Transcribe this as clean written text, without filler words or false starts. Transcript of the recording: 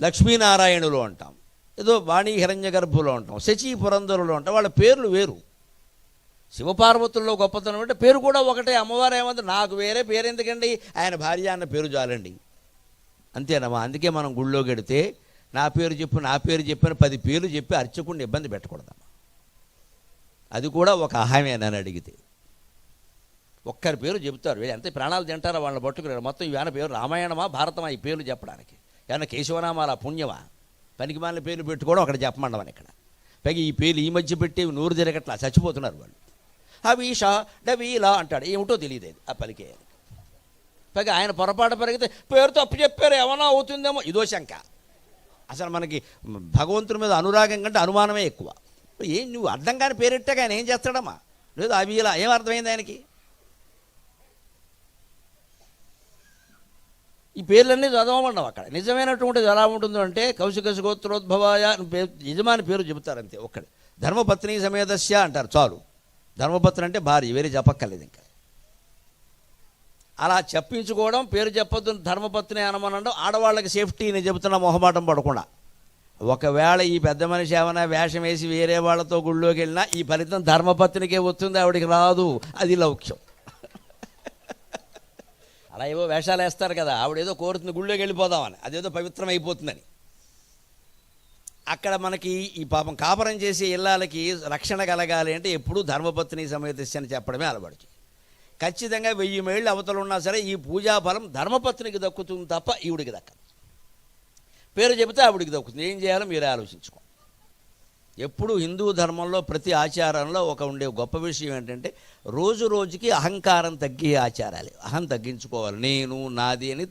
లక్ష్మీనారాయణులు అంటాం, ఏదో వాణి హిరణ్య గర్భులో ఉంటాం, శచీ పురంధరులు అంటాం. వాళ్ళ పేర్లు వేరు. శివపార్వతుల్లో గొప్పతనం అంటే పేరు కూడా ఒకటే. అమ్మవారు ఏమంటే నాకు వేరే పేరు ఎందుకండి, ఆయన భార్య అన్న పేరు చాలండి, అంతేనమ్మా. అందుకే మనం గుళ్ళోకి వెడితే నా పేరు చెప్పు నా పేరు చెప్పని 10 పేర్లు చెప్పి అర్చకుడిని ఇబ్బంది పెట్టకూడదమ్మా. అది కూడా ఒక అహమేనని అడిగితే ఒక్కరి పేరు చెబుతారు. ఎంత ప్రాణాలు తింటారో వాళ్ళని పట్టుకున్నారు. మొత్తం ఇవాన పేరు రామాయణమా భారతమా ఈ పేర్లు చెప్పడానికి? ఏమన్నా కేశవనామాల పుణ్యమా? పనికిమాలిన పేర్లు పెట్టుకోవడం అక్కడ చెప్పమండమని. ఇక్కడ పైగా ఈ పేర్లు ఈ మధ్య పెట్టి నూరు తిరగట్లా చచ్చిపోతున్నారు వాళ్ళు. హవీషా డవీలా అంటాడు, ఏమిటో తెలియదు అది ఆ పలికేయాలి. పైగా ఆయన పొరపాటు పరిగితే పేరు తప్పు చెప్పారు ఏమన్నా అవుతుందేమో, ఇదో శంక. అసలు మనకి భగవంతుని మీద అనురాగం కంటే అనుమానమే ఎక్కువ. ఏం నువ్వు అర్థం కాని పేరెట్టాక ఆయన ఏం చేస్తాడమ్మా? లేదు అవిలా ఏం అర్థమైంది ఆయనకి? ఈ పేర్లన్నీ చదవమండం. అక్కడ నిజమైనటువంటిది ఎలా ఉంటుందో అంటే కౌశిక గోత్రోద్భవాయ యజమాని పేరు చెబుతారు అంతే. ఒక్కడే ధర్మపత్ని సమేతస్య అంటారు చాలు. ధర్మపత్ని అంటే భార్య, వేరే చెప్పక్కర్లేదు. ఇంకా అలా చెప్పించుకోవడం, పేరు చెప్పొద్దు ధర్మపత్ని అనమనడం ఆడవాళ్ళకి సేఫ్టీ. నేను చెబుతున్నా మొహమాటం పడకుండా. ఒకవేళ ఈ పెద్ద మనిషి ఏమైనా వేషం వేసి వేరే వాళ్ళతో గుళ్ళోకి వెళ్ళినా ఈ ఫలితం ధర్మపత్నికే వస్తుంది, ఆవిడికి రాదు. అది లౌక్యం. అలా ఏవో వేషాలు వేస్తారు కదా, ఆవిడేదో కోరుతుంది గుళ్ళోకి వెళ్ళిపోదామని, అదేదో పవిత్రం అయిపోతుందని. అక్కడ మనకి ఈ పాపం కాపరం చేసే ఇళ్ళకి రక్షణ కలగాలి అంటే ఎప్పుడూ ధర్మపత్ని సమేతస్య అని చెప్పడమే అలవాటు. ఖచ్చితంగా 1000 మైళ్ళు అవతలు ఉన్నా సరే ఈ పూజాఫలం ధర్మపత్నికి దక్కుతుంది తప్ప ఈవిడికి దక్కదు. పేరు చెబితే ఆవిడికి దక్కుతుంది. ఏం చేయాలో మీరే ఆలోచించుకో. ఎప్పుడు హిందూ ధర్మంలో ప్రతి ఆచారంలో ఉండే గొప్ప విషయం ఏంటంటే రోజు రోజుకి అహంకారం తగ్గే ఆచారాలు. అహం తగ్గించుకోవాలి, నేను నాది అని